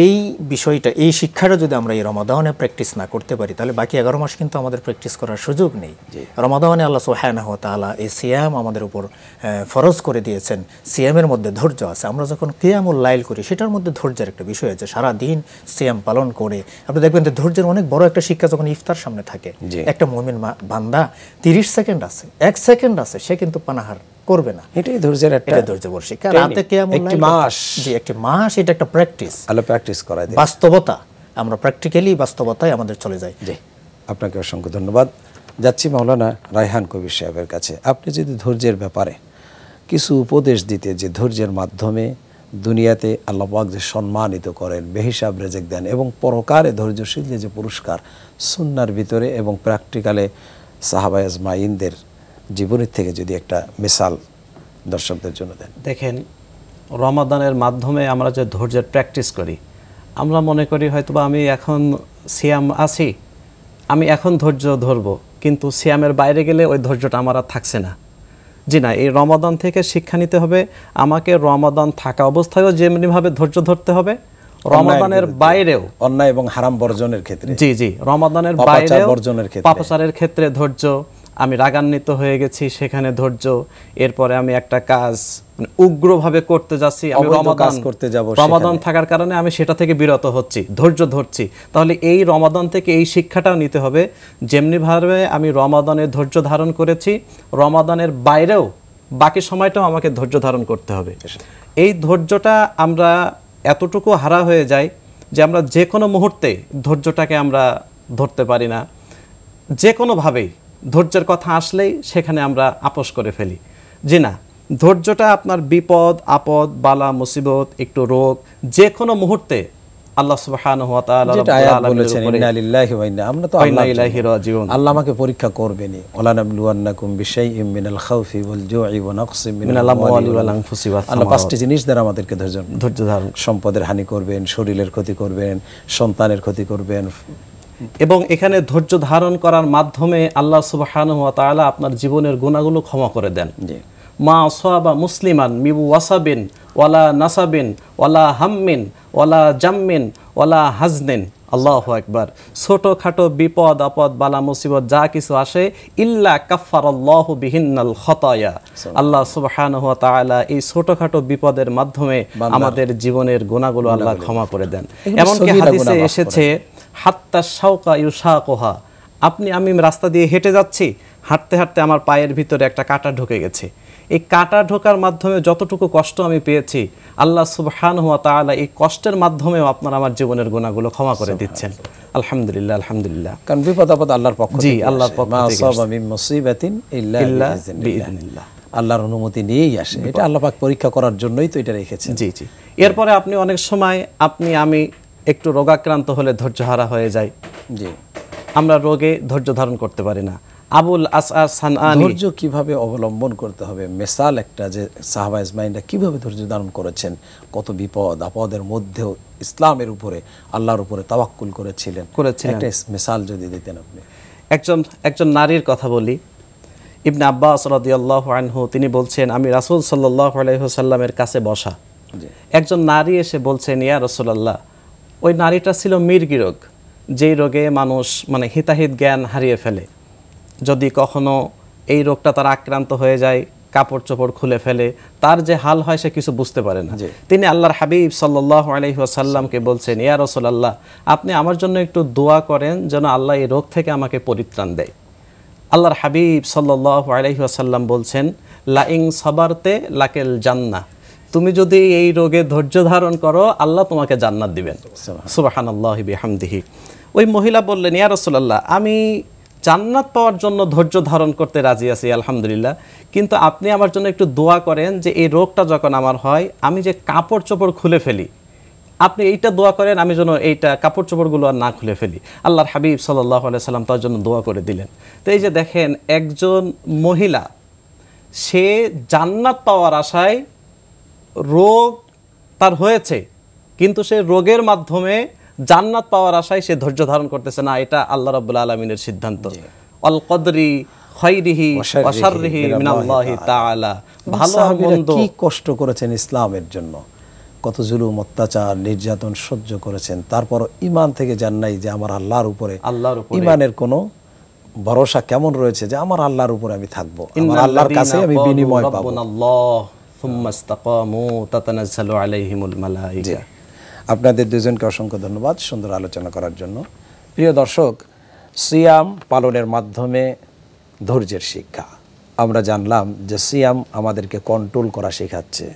এই বিষয়টা, এই শিক্ষাটা যদি আমরা এই রমাদানে প্র্যাকটিস না করতে পারি, তাহলে বাকি 11 মাস কিন্তু আমাদের প্র্যাকটিস করার সুযোগ নেই। রমাদানে আল্লাহ সুবহানাহু ওয়া তাআলা এই সিয়াম আমাদের উপর ফরজ করে দিয়েছেন। সিয়ামের মধ্যে ধৈর্য আছে। আমরা যখন কিয়ামুল লাইল করি, সেটার মধ্যে ধৈর্যের একটা বিষয় আছে। সারা দিন সিয়াম পালন করে আপনি দেখবেন যে ধৈর্যের অনেক বড় একটা শিক্ষা যখন ইফতার সামনে থাকে, একটা মুমিন বান্দা 30 সেকেন্ড আছে, 1 সেকেন্ড আছে, সে কিন্তু পানাহার করবে না। এটাই ধৈর্যের একটা ধৈর্যের শিক্ষা। রাতে কিয়ামুল লাইল, একটি মাস, এটা একটা প্র্যাকটিস, আল্লাহ প্র্যাকটিস করায় দেয়। বাস্তবতা, আমরা প্র্যাকটিক্যালি বাস্তবতায় আমাদের চলে যাই। জি, আপনাকে অসংখ্য ধন্যবাদ। যাচ্ছি মাওলানা রায়হান কবির সাহেবের কাছে। আপনি যদি ধৈর্যের ব্যাপারে কিছু উপদেশ দিতে, যে ধৈর্যের মাধ্যমে দুনিয়াতে আল্লাহ পাক যে সম্মানিত করেন, বেহিসাব রেজেক দেন, এবং পরকালে ধৈর্যশীল যে পুরস্কার সুন্নাহর ভিতরে এবং প্র্যাকটিক্যালে সাহাবায়ে আজমাইনদের জীবনের থেকে যদি একটা মিসাল দর্শকদের জন্য দেন। দেখেন, রমাদানের মাধ্যমে আমরা যে ধৈর্যের প্র্যাকটিস করি, আমরা মনে করি হয়তোবা আমি এখন সিয়াম আছি, আমি এখন ধৈর্য ধরবো, কিন্তু সিয়ামের বাইরে গেলে ওই ধৈর্যটা আমার আর থাকছে না। জি না, এই রমাদান থেকে শিক্ষা নিতে হবে। আমাকে রমাদান থাকা অবস্থায়ও যেমনিভাবে ধৈর্য ধরতে হবে, রমাদানের বাইরেও অন্যায় এবং হারাম বর্জনের ক্ষেত্রে, জি রমাদানের বাইরেও পাপাচারের ক্ষেত্রে ধৈর্য। আমি রাগান্বিত হয়ে গেছি, সেখানে ধৈর্য। এরপরে আমি একটা কাজ উগ্রভাবে করতে যাচ্ছি, আমি রমাদান থাকার কারণে আমি সেটা থেকে বিরত হচ্ছি, ধৈর্য ধরছি। তাহলে এই রমাদান থেকে এই শিক্ষাটাও নিতে হবে, যেমনিভাবে আমি রমাদানে ধৈর্য ধারণ করেছি, রমাদানের বাইরেও বাকি সময়টাও আমাকে ধৈর্য ধারণ করতে হবে। এই ধৈর্যটা আমরা এতটুকু হারা হয়ে যায় যে আমরা যে কোনো মুহূর্তে ধৈর্যটাকে আমরা ধরতে পারি না। যে কোনোভাবেই ধৈর্যের কথা আসলেই সেখানে আমরা আপোষ করে ফেলি। জি না, ধৈর্যটা আপনার বিপদ আপদ, বালা মুসিবত, একটু রোগ, যে কোনো মুহূর্তে আল্লাহ সুবহানাহু ওয়া তাআলা বলেছেন, ইন্না লিল্লাহি ওয়া ইন্না ইলাইহি রাজিউন। আল্লাহ আমাকে পরীক্ষা করবেনই। ওয়ালা নাবলুওয়ান্নাকুম বিশাইইম মিনাল খাউফি ওয়াল জু'i ওয়া নাকসিম মিনাল আমওয়ালি ওয়াল আনফুসি ওয়াস সামারাত। আল্লাহ পাঁচটি জিনিস দ্বারা আমাদেরকে ধৈর্য ধারণ, সম্পদের হানি করবেন, শরীরের ক্ষতি করবেন, সন্তানের ক্ষতি করবেন। এবং এখানে ধৈর্য ধারণ করার মাধ্যমে আল্লাহ সুবহানাহু ওয়া তাআলা আপনার জীবনের গুনাহগুলো ক্ষমা করে দেন। মা আসাবা মুসলিমান মিবু ওয়াসাবিন ওয়ালা নাসাবিন ওয়ালা হাম্মিন ওয়ালা জাম্মিন ওয়ালা হাজনিন। আল্লাহু আকবার। ছোটখাটো বিপদ আপদ, বালা মুসিবত যা কিছু আসে, ইল্লা কাফফারাল্লাহু বিহিন্নাল খতায়া। আল্লাহ সুবহানাহু ওয়া তাআলা এই ছোটখাটো বিপদের মাধ্যমে আমাদের জীবনের গুনাহগুলো আল্লাহ ক্ষমা করে দেন। এমনকি হাদিসে এসেছে, হাত্তা শাওকা ইউশাকুহা, আমি রাস্তা দিয়ে হেঁটে যাচ্ছি, হাঁটতে হাঁটতে আমার পায়ের ভিতরে একটা কাঁটা ঢুকে গেছে। এই কাঁটা ঢোকার মাধ্যমে যতটুকু কষ্ট আমি পেয়েছি, আল্লাহ সুবহানাহু ওয়া তাআলা এই কষ্টের মাধ্যমেও আপনার আমার জীবনের গুনাহগুলো ক্ষমা করে দিচ্ছেন। আলহামদুলিল্লাহ, আলহামদুলিল্লাহ। কারণ বিপদ আপদ আল্লাহর পক্ষ থেকে, আল্লাহর পক্ষ থেকে, মা আসাবা মিন মুসিবাতিন ইল্লা বিইذنিল্লাহ, আল্লাহর অনুমতি নিয়েই আসে। এটা আল্লাহ পাক পরীক্ষা করার জন্যই তো এটা রেখেছেন। জি। এরপরে আপনি অনেক সময় আমি একটু রোগাক্রান্ত হলে ধৈর্যহারা হয়ে যাই। জি, আমরা রোগে ধৈর্য ধারণ করতে পারি না। আবুল আসআর সানআনী, ধৈর্য কিভাবে অবলম্বন করতে হবে, মিসাল একটা যে সাহাবায়ে আজমাইনরা কিভাবে ধৈর্য ধারণ করেছেন, কত বিপদ আপদের মধ্যেও ইসলামের উপরে, আল্লাহর উপরে তাওয়াক্কুল করেছিলেন, একটা মিসাল যদি দিতেন আপনি। একজন নারীর কথা বলি। ইবনে আব্বাস রাদিয়াল্লাহু আনহু তিনি বলছেন, আমি রাসূল সাল্লাল্লাহু আলাইহি ওয়াসাল্লামের কাছে বসা, একজন নারী এসে বলছেন, ইয়া রাসূলুল্লাহ, ওই নারীটা ছিল মৃগী রোগ, যেই রোগে মানুষ হিতাহিত জ্ঞান হারিয়ে ফেলে। যদি কখনো এই রোগটা তার আক্রান্ত হয়ে যায়, কাপড় চোপড় খুলে ফেলে, তার যে হাল হয় সে কিছু বুঝতে পারে না। তিনি আল্লাহর হাবিব সাল্লাল্লাহু আলাইহি ওয়াসাল্লামকে বলছেন, ইয়া রাসূলুল্লাহ, আপনি আমার জন্য একটু দোয়া করেন যেন আল্লাহ এই রোগ থেকে আমাকে পরিত্রাণ দেয়। আল্লাহর হাবিব সাল্লাল্লাহু আলাইহি ওয়াসাল্লাম বলছেন, লা ইন সাবারতে লাকেল জান্নাহ, তুমি যদি এই রোগে ধৈর্য ধারণ করো, আল্লাহ তোমাকে জান্নাত দিবেন। সুবহানাল্লাহি বিহামদিহি। ওই মহিলা বললেন, ইয়া রাসূলুল্লাহ, আমি জান্নাত পাওয়ার জন্য ধৈর্য ধারণ করতে রাজি আছি, আলহামদুলিল্লাহ, কিন্তু আপনি আমার জন্য একটু দোয়া করেন যে এই রোগটা যখন আমার হয়, আমি যে কাপড় চোপড় খুলে ফেলি, আপনি এইটা দোয়া করেন আমি যেন এইটা কাপড় চোপড়গুলো আর না খুলে ফেলি। আল্লাহর হাবিব সাল্লাল্লাহু আলাইহি সাল্লাম তার জন্য দোয়া করে দিলেন। তো এই যে দেখেন, একজন মহিলা সে জান্নাত পাওয়ার আশায়, রোগ তার হয়েছে, কিন্তু সে রোগের মাধ্যমে জান্নাত পাওয়ার আশায় সে ধৈর্য ধারণ করতেছে না। এটা আল্লাহ রাব্বুল আলামিনের সিদ্ধান্ত। আল কদরি খাইরিহি ওয়া শাররিহি মিনাল্লাহি তাআলা। ভালো মন্দ কি কষ্ট করেছেন ইসলামের জন্য, কত জুলুম, অত্যাচার, নির্যাতন সহ্য করেছেন, তারপর ঈমান থেকে যান নাই যে আমার আল্লাহর উপরে ঈমানের কোনো ভরসা কেমন রয়েছে যে আমার আল্লাহর উপরে আমি থাকবো, আমার আল্লাহর কাছে আমি বিনিময় পাবো। আপনাদের দুজনকে অসংখ্য ধন্যবাদ সুন্দর আলোচনা করার জন্য। প্রিয় দর্শক, সিয়াম পালনের মাধ্যমে ধৈর্যের শিক্ষা আমরা জানলাম যে সিয়াম আমাদেরকে কন্ট্রোল করা শেখাচ্ছে,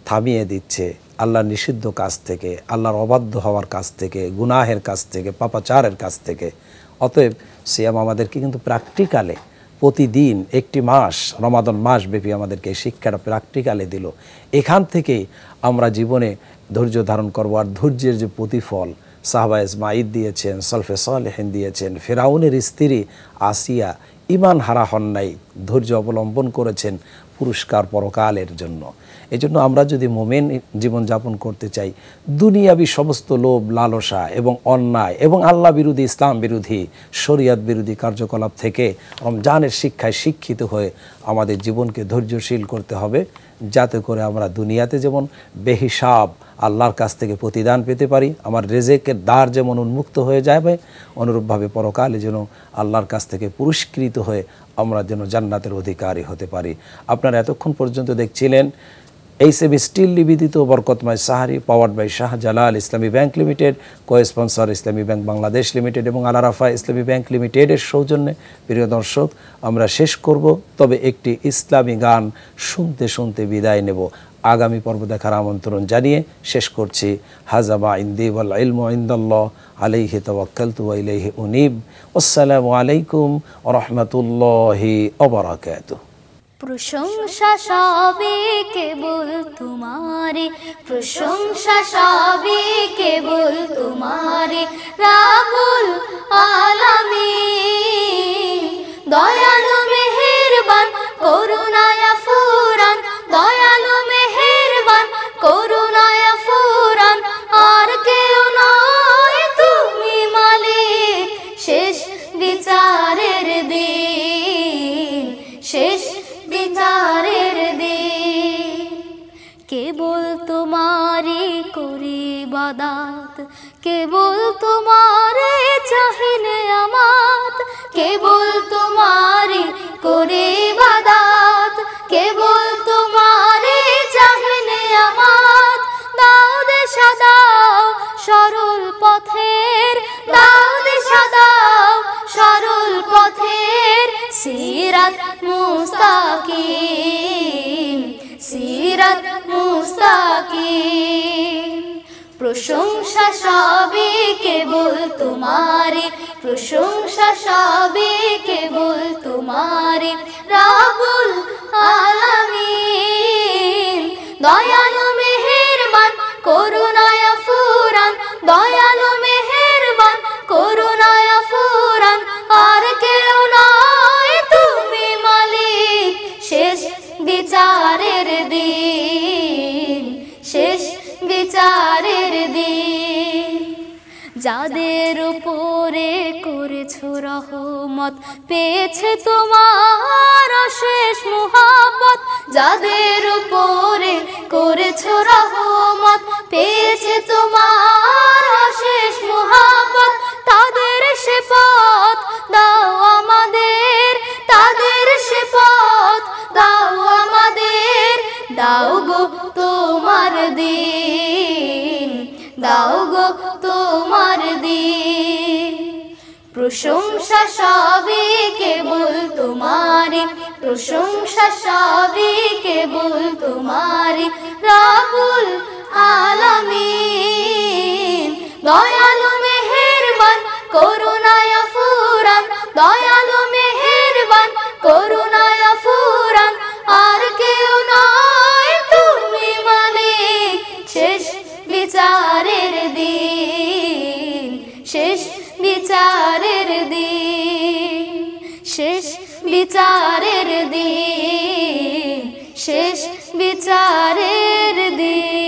থামিয়ে দিচ্ছে আল্লাহর নিষিদ্ধ কাজ থেকে, আল্লাহর অবাধ্য হওয়ার কাজ থেকে, গুনাহের কাজ থেকে, পাপাচারের কাজ থেকে। অতএব সিয়াম আমাদেরকে কিন্তু প্র্যাকটিক্যালে প্রতিদিন একটি মাস, রমাদান মাস ব্যাপী আমাদেরকে এই শিক্ষাটা প্র্যাকটিক্যালে দিল। এখান থেকেই আমরা জীবনে ধৈর্য ধারণ করবো। আর ধৈর্যের যে প্রতিফল সাহাবা ইসমাঈল দিয়েছেন, সলফে সালেহিন দিয়েছেন, ফেরাউনের স্ত্রী আসিয়া ঈমান হারা হন নাই, ধৈর্য অবলম্বন করেছেন পুরস্কার পরকালের জন্য। এই জন্য আমরা যদি মোমেন জীবনযাপন করতে চাই, দুনিয়াবি সমস্ত লোভ, লালসা এবং অন্যায় এবং আল্লাহ বিরোধী, ইসলাম বিরোধী, শরিয়াত বিরোধী কার্যকলাপ থেকে রমজানের শিক্ষায় শিক্ষিত হয়ে আমাদের জীবনকে ধৈর্যশীল করতে হবে, যাতে করে আমরা দুনিয়াতে যেমন বেহিসাব আল্লাহর কাছ থেকে প্রতিদান পেতে পারি, আমার রেজেকের দ্বার যেমন উন্মুক্ত হয়ে যাবে, অনুরূপভাবে পরকালে যেন আল্লাহর কাছ থেকে পুরস্কৃত হয়ে আমরা যেন জান্নাতের অধিকারী হতে পারি। আপনারা এতক্ষণ পর্যন্ত দেখছিলেন এইচএবি স্টিল নিবেদিত বরকতময় sehri, powered by Shahjalal Islami bank limited, co-sponsor Islami bank Bangladesh limited এবং আল আরাফা ইসলামী ব্যাংক লিমিটেডের সৌজন্যে। প্রিয় দর্শক, আমরা শেষ করব, তবে একটি ইসলামী গান শুনতে শুনতে বিদায় নেব। আগামী পর্ব দেখার আমন্ত্রণ জানিয়ে শেষ করছি। হাজামা ইনদি ওয়াল ইলমু ইনদাল্লাহ আলাইহি তাওয়াক্কালতু ওয়া ইলাইহি উনীব। আসসালামু আলাইকুম ওয়া রাহমাতুল্লাহি ওয়া বারাকাতুহু। প্রশংসা সবে কেবল তোমারে, প্রশংসা সবে কেবল তোমারে, রাব্বুল আলামিন। দয়ালু মেহেরবান করুণায়া ফুরান, দয়ালু মেহেরবান করুণায়া ফুরান, আর কেউ নয় তুমি মালিক, শেষ বিচারের দিন, শেষ বিচারের দিন। কেবল তোমারে করি ইবাদত, কেবল তোমারে চাহিনে আমাত, কেবল তোমারে করি ইবাদত, কেবল তোমারে চাহিনে আমাত। দাও দিশা দাও সরল পথের, দাও দিশা দাও সরল পথের, সিরাত মুস্তাকিম, সিরাত মুস্তাকিম। প্রশংসা সবে কেবল তোমারে, প্রশংসা সবে কেবল তোমারে, রাব্বুল আলামিন। দয়ালু মেহেরবান করুণায়া ফুরান, দয়ালু মেহেরবান করুণায়া ফুরান, আর কেউ নয় তুমি মালিক, শেষ বিচারের দিন, শেষ বিচারের দিন। যাদের উপরে করেছো রহমত, পেয়েছে তোমার অশেষ মুহাব্বত, যাদের উপরে করেছো রহমত, পেয়েছে তোমার অশেষ মুহাব্বত, তাদের সে পথ দাও আমাদের, তাদের সে পথ দাও আমাদের। দাও গো তোমার দিন, দাও গো তোমার দিন। প্রশংসা সবে কেবল তোমারে, প্রশংসা সবে কেবল তোমারে, রাব্বুল আলামিন। দয়ালু মেহেরবান করুণায়া ফুরান, দয়ালু মেহেরবান করুণায়া ফুরান, আর কেউ নয় তুমি মালিক, শেষ বিচারের দিন, শেষ বিচারের দিন, শেষ বিচারের দিন, শেষ বিচারের দিন।